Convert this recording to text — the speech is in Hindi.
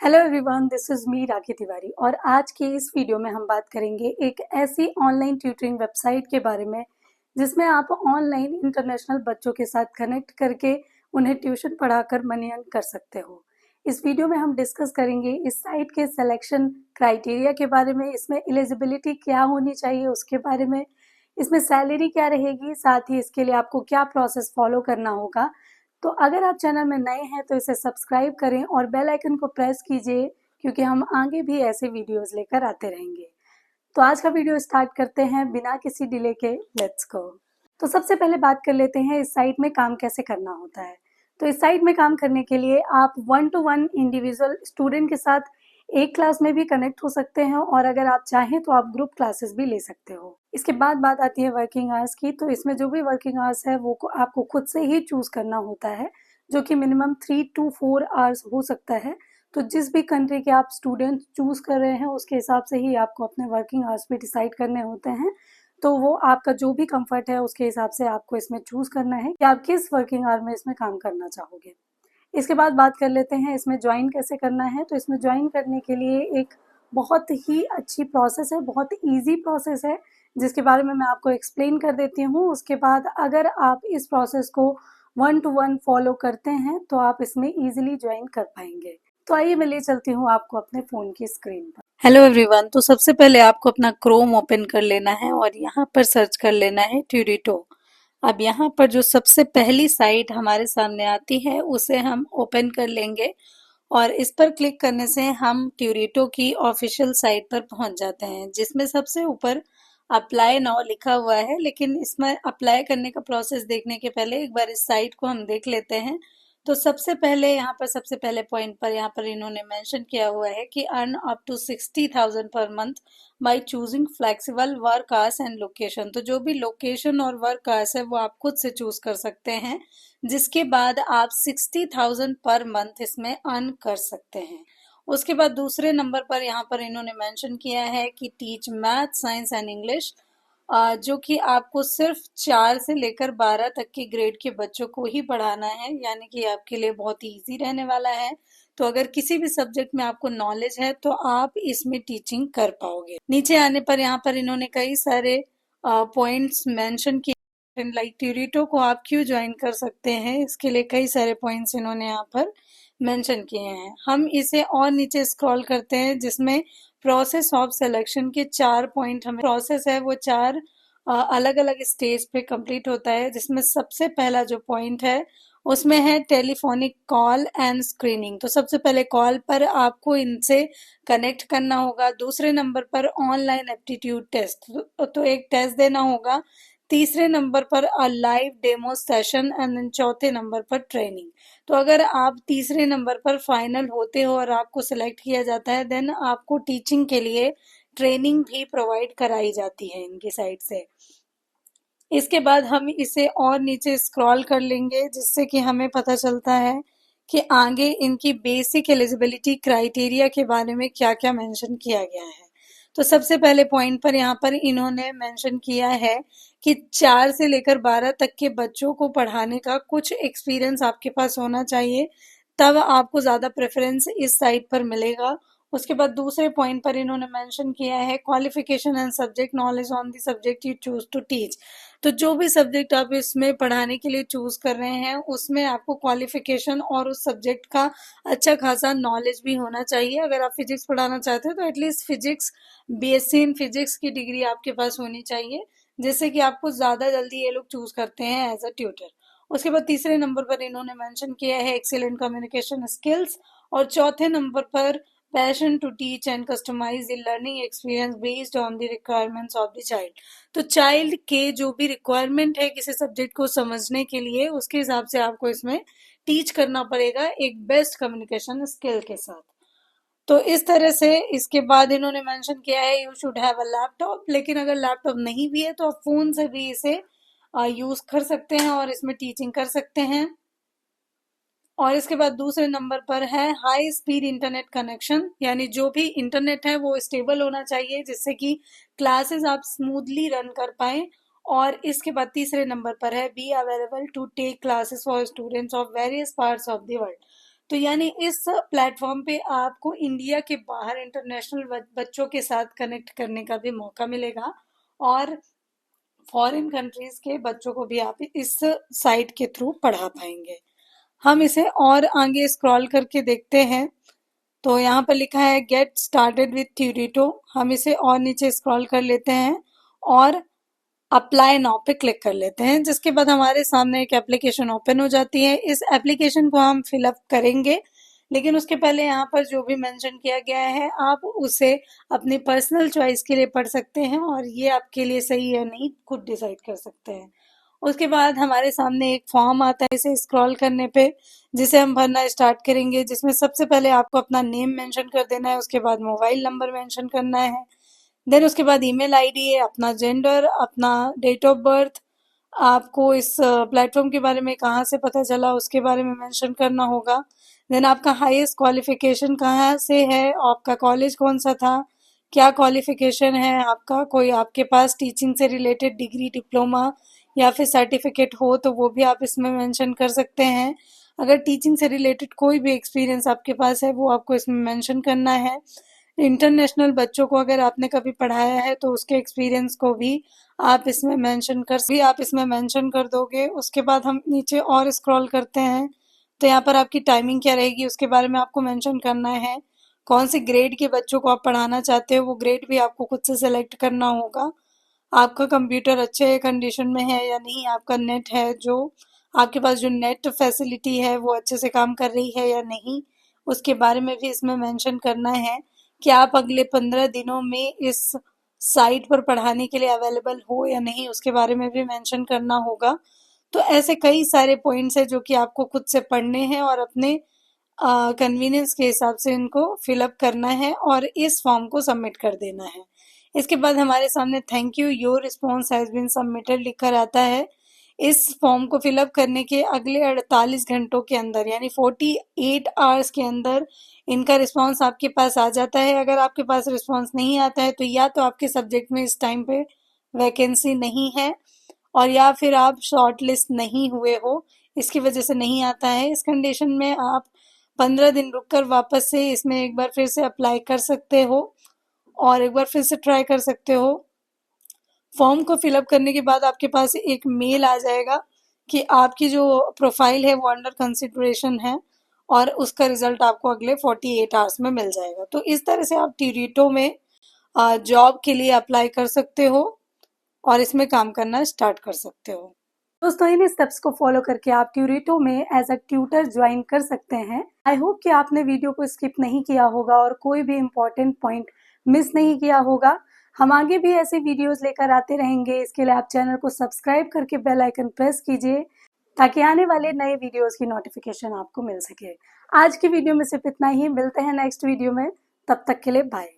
Hello everyone, this is me Rakhi Tiwari और आज की इस वीडियो में हम बात करेंगे एक ऐसी ऑनलाइन ट्यूटरिंग वेबसाइट के बारे में जिसमें आप ऑनलाइन इंटरनेशनल बच्चों के साथ कनेक्ट करके उन्हें ट्यूशन पढ़ाकर मनी अर्न कर सकते हो। इस वीडियो में हम डिस्कस करेंगे इस साइट के सिलेक्शन क्राइटेरिया के बारे में, इसमें एलिजिबिलिटी क्या होनी चाहिए उसके बारे में, इसमें सैलरी क्या रहेगी, साथ ही इसके लिए आपको क्या प्रोसेस फॉलो करना होगा। तो अगर आप चैनल में नए हैं तो इसे सब्सक्राइब करें और बेल आइकन को प्रेस कीजिए क्योंकि हम आगे भी ऐसे वीडियोस लेकर आते रहेंगे। तो आज का वीडियो स्टार्ट करते हैं बिना किसी डिले के। Let's go. तो सबसे पहले बात कर लेते हैं इस साइट में काम कैसे करना होता है। तो इस साइट में काम करने के लिए आप 1-to-1 इंडिविजुअल स्टूडेंट के साथ एक क्लास में भी कनेक्ट हो सकते हैं और अगर आप चाहें तो आप ग्रुप क्लासेस भी ले सकते हो। इसके बाद बात आती है वर्किंग आवर्स की। तो इसमें जो भी वर्किंग आवर्स है वो आपको खुद से ही चूज करना होता है, जो कि मिनिमम 3 to 4 आवर्स हो सकता है। तो जिस भी कंट्री के आप स्टूडेंट चूज कर रहे हैं उसके हिसाब से ही आपको अपने वर्किंग आवर्स भी डिसाइड करने होते हैं। तो वो आपका जो भी कंफर्ट है उसके हिसाब से आपको इसमें चूज करना है कि आप किस वर्किंग आवर में इसमें काम करना चाहोगे। इसके बाद बात कर लेते हैं इसमें ज्वाइन कैसे करना है। तो इसमें ज्वाइन करने के लिए एक बहुत ही अच्छी प्रोसेस है, बहुत ईजी प्रोसेस है जिसके बारे में मैं आपको एक्सप्लेन कर देती हूँ। उसके बाद अगर आप इस प्रोसेस को 1-to-1 फॉलो करते हैं तो आप इसमें ईजिली ज्वाइन कर पाएंगे। तो आइए मैं ले चलती हूँ आपको अपने फ़ोन की स्क्रीन पर। हेलो एवरीवन, तो सबसे पहले आपको अपना क्रोम ओपन कर लेना है और यहाँ पर सर्च कर लेना है ट्यूरिटो। अब यहाँ पर जो सबसे पहली साइट हमारे सामने आती है उसे हम ओपन कर लेंगे और इस पर क्लिक करने से हम ट्यूरिटो की ऑफिशियल साइट पर पहुंच जाते हैं, जिसमें सबसे ऊपर अप्लाई नाउ लिखा हुआ है। लेकिन इसमें अप्लाई करने का प्रोसेस देखने के पहले एक बार इस साइट को हम देख लेते हैं। तो सबसे पहले यहाँ पर सबसे पहले पॉइंट पर यहाँ पर इन्होंने मेंशन किया हुआ है कि earn up to 60,000 per month by choosing flexible work hours and location. तो जो भी लोकेशन और वर्क आवर्स है वो आप खुद से चूज कर सकते हैं, जिसके बाद आप 60,000 पर मंथ इसमें अर्न कर सकते हैं। उसके बाद दूसरे नंबर पर यहाँ पर इन्होंने मेंशन किया है कि teach math, science and English, जो कि आपको सिर्फ 4 से लेकर 12 तक के ग्रेड के बच्चों को ही पढ़ाना है, यानी कि आपके लिए बहुत इजी रहने वाला है। तो अगर किसी भी सब्जेक्ट में आपको नॉलेज है तो आप इसमें टीचिंग कर पाओगे। नीचे आने पर यहाँ पर इन्होंने कई सारे पॉइंट्स मेंशन किए, लाइक ट्यूरिटो को आप क्यों ज्वाइन कर सकते हैं, इसके लिए कई सारे पॉइंट्स इन्होंने यहाँ पर मेंशन किए हैं। हम इसे और नीचे स्क्रॉल करते हैं जिसमें प्रोसेस ऑफ सिलेक्शन के 4 पॉइंट हमें प्रोसेस है वो 4 अलग अलग स्टेज पे कंप्लीट होता है, जिसमें सबसे पहला जो पॉइंट है उसमें है टेलीफोनिक कॉल एंड स्क्रीनिंग। तो सबसे पहले कॉल पर आपको इनसे कनेक्ट करना होगा। दूसरे नंबर पर ऑनलाइन एप्टीट्यूड टेस्ट, तो एक टेस्ट देना होगा। तीसरे नंबर पर live demo session and then चौथे नंबर पर ट्रेनिंग। तो अगर आप तीसरे नंबर पर फाइनल होते हो और आपको सिलेक्ट किया जाता है देन आपको टीचिंग के लिए ट्रेनिंग भी प्रोवाइड कराई जाती है इनकी साइड से। इसके बाद हम इसे और नीचे स्क्रॉल कर लेंगे जिससे कि हमें पता चलता है कि आगे इनकी बेसिक एलिजिबिलिटी क्राइटेरिया के बारे में क्या क्या मेंशन किया गया है। तो सबसे पहले पॉइंट पर यहाँ पर इन्होंने मेंशन किया है कि 4 से लेकर 12 तक के बच्चों को पढ़ाने का कुछ एक्सपीरियंस आपके पास होना चाहिए, तब आपको ज़्यादा प्रेफरेंस इस साइट पर मिलेगा। उसके बाद दूसरे पॉइंट पर इन्होंने मेंशन किया है qualification and subject knowledge on the subject you choose to teach. तो जो भी सब्जेक्ट आप इसमें पढ़ाने के लिए चूज कर रहे हैं उसमें आपको क्वालिफिकेशन और उस सब्जेक्ट का अच्छा खासा नॉलेज भी होना चाहिए। अगर आप फिजिक्स पढ़ाना चाहते हैं तो at least physics, BSc in physics की डिग्री आपके पास होनी चाहिए, जिससे कि आपको ज्यादा जल्दी ये लोग चूज करते हैं एज अ ट्यूटर। उसके बाद तीसरे नंबर पर इन्होंने मेंशन किया है एक्सीलेंट कम्युनिकेशन स्किल्स और चौथे नंबर पर passion to teach and customise the learning experience based on the requirements of the child. तो चाइल्ड के जो भी रिक्वायरमेंट है किसी सब्जेक्ट को समझने के लिए उसके हिसाब से आपको इसमें टीच करना पड़ेगा एक बेस्ट कम्युनिकेशन स्किल के साथ। तो इस तरह से इसके बाद इन्होंने मेंशन किया है you should have a laptop, लेकिन अगर लैपटॉप नहीं भी है तो आप फोन से भी इसे यूज कर सकते हैं और इसमें टीचिंग कर सकते हैं। और इसके बाद दूसरे नंबर पर है हाई स्पीड इंटरनेट कनेक्शन, यानी जो भी इंटरनेट है वो स्टेबल होना चाहिए जिससे कि क्लासेस आप स्मूथली रन कर पाए। और इसके बाद तीसरे नंबर पर है be available to take classes for students of various parts of the world. तो यानी इस प्लेटफॉर्म पे आपको इंडिया के बाहर इंटरनेशनल बच्चों के साथ कनेक्ट करने का भी मौका मिलेगा और फॉरेन कंट्रीज के बच्चों को भी आप इस साइट के थ्रू पढ़ा पाएंगे। हम इसे और आगे स्क्रॉल करके देखते हैं तो यहाँ पर लिखा है गेट स्टार्टेड विथ ट्यूरिटो। हम इसे और नीचे स्क्रॉल कर लेते हैं और अप्लाई नाउ पे क्लिक कर लेते हैं, जिसके बाद हमारे सामने एक एप्लीकेशन ओपन हो जाती है। इस एप्लीकेशन को हम फिलअप करेंगे, लेकिन उसके पहले यहाँ पर जो भी मेंशन किया गया है आप उसे अपनी पर्सनल चॉइस के लिए पढ़ सकते हैं और ये आपके लिए सही है नहीं खुद डिसाइड कर सकते हैं। उसके बाद हमारे सामने एक फॉर्म आता है इसे स्क्रॉल करने पे, जिसे हम भरना स्टार्ट करेंगे, जिसमें सबसे पहले आपको अपना नेम मेंशन कर देना है, उसके बाद मोबाइल नंबर मेंशन करना है, देन उसके बाद ईमेल आईडी है, अपना जेंडर, अपना डेट ऑफ बर्थ, आपको इस प्लेटफॉर्म के बारे में कहाँ से पता चला उसके बारे में मेंशन करना होगा, देन आपका हाईएस्ट क्वालिफिकेशन कहाँ से है, आपका कॉलेज कौन सा था, क्या क्वालिफिकेशन है आपका, कोई आपके पास टीचिंग से रिलेटेड डिग्री, डिप्लोमा या फिर सर्टिफिकेट हो तो वो भी आप इसमें मेंशन कर सकते हैं। अगर टीचिंग से रिलेटेड कोई भी एक्सपीरियंस आपके पास है वो आपको इसमें मेंशन करना है। इंटरनेशनल बच्चों को अगर आपने कभी पढ़ाया है तो उसके एक्सपीरियंस को भी आप इसमें मेंशन कर दोगे। उसके बाद हम नीचे और स्क्रॉल करते हैं तो यहाँ पर आपकी टाइमिंग क्या रहेगी उसके बारे में आपको मेंशन करना है। कौन से ग्रेड के बच्चों को आप पढ़ाना चाहते हो वो ग्रेड भी आपको खुद से सेलेक्ट करना होगा। आपका कंप्यूटर अच्छे कंडीशन में है या नहीं, आपका नेट है जो आपके पास जो नेट फैसिलिटी है वो अच्छे से काम कर रही है या नहीं, उसके बारे में भी इसमें मेंशन करना है कि आप अगले 15 दिनों में इस साइट पर पढ़ाने के लिए अवेलेबल हो या नहीं, उसके बारे में भी मेंशन करना होगा। तो ऐसे कई सारे पॉइंट्स हैं जो कि आपको खुद से पढ़ने हैं और अपने कन्वीनियंस के हिसाब से इनको फिलअप करना है और इस फॉर्म को सबमिट कर देना है। इसके बाद हमारे सामने thank you your response has been submitted लिखकर आता है। इस फॉर्म को फिलअप करने के अगले 48 घंटों के अंदर यानी 48 आवर्स के अंदर इनका रिस्पॉन्स आपके पास आ जाता है। अगर आपके पास रिस्पॉन्स नहीं आता है तो या तो आपके सब्जेक्ट में इस टाइम पे वैकेंसी नहीं है और या फिर आप शॉर्ट लिस्ट नहीं हुए हो, इसकी वजह से नहीं आता है। इस कंडीशन में आप 15 दिन रुककर वापस से इसमें एक बार फिर से अप्लाई कर सकते हो और एक बार फिर से ट्राई कर सकते हो। फॉर्म को फिलअप करने के बाद आपके पास एक मेल आ जाएगा कि आपकी जो प्रोफाइल है वो अंडर कंसिडरेशन है और उसका रिजल्ट आपको अगले 48 आवर्स में मिल जाएगा। तो इस तरह से आप ट्यूरिटो में जॉब के लिए अप्लाई कर सकते हो और इसमें काम करना स्टार्ट कर सकते हो। दोस्तों इन स्टेप्स को फॉलो करके आप ट्यूरिटो में एज अ ट्यूटर ज्वाइन कर सकते हैं। आई होप कि आपने वीडियो को स्किप नहीं किया होगा और कोई भी इम्पोर्टेंट पॉइंट मिस नहीं किया होगा। हम आगे भी ऐसे वीडियोस लेकर आते रहेंगे। इसके लिए आप चैनल को सब्सक्राइब करके बेल आइकन प्रेस कीजिए ताकि आने वाले नए वीडियोस की नोटिफिकेशन आपको मिल सके। आज की वीडियो में सिर्फ इतना ही, मिलते हैं नेक्स्ट वीडियो में, तब तक के लिए बाय।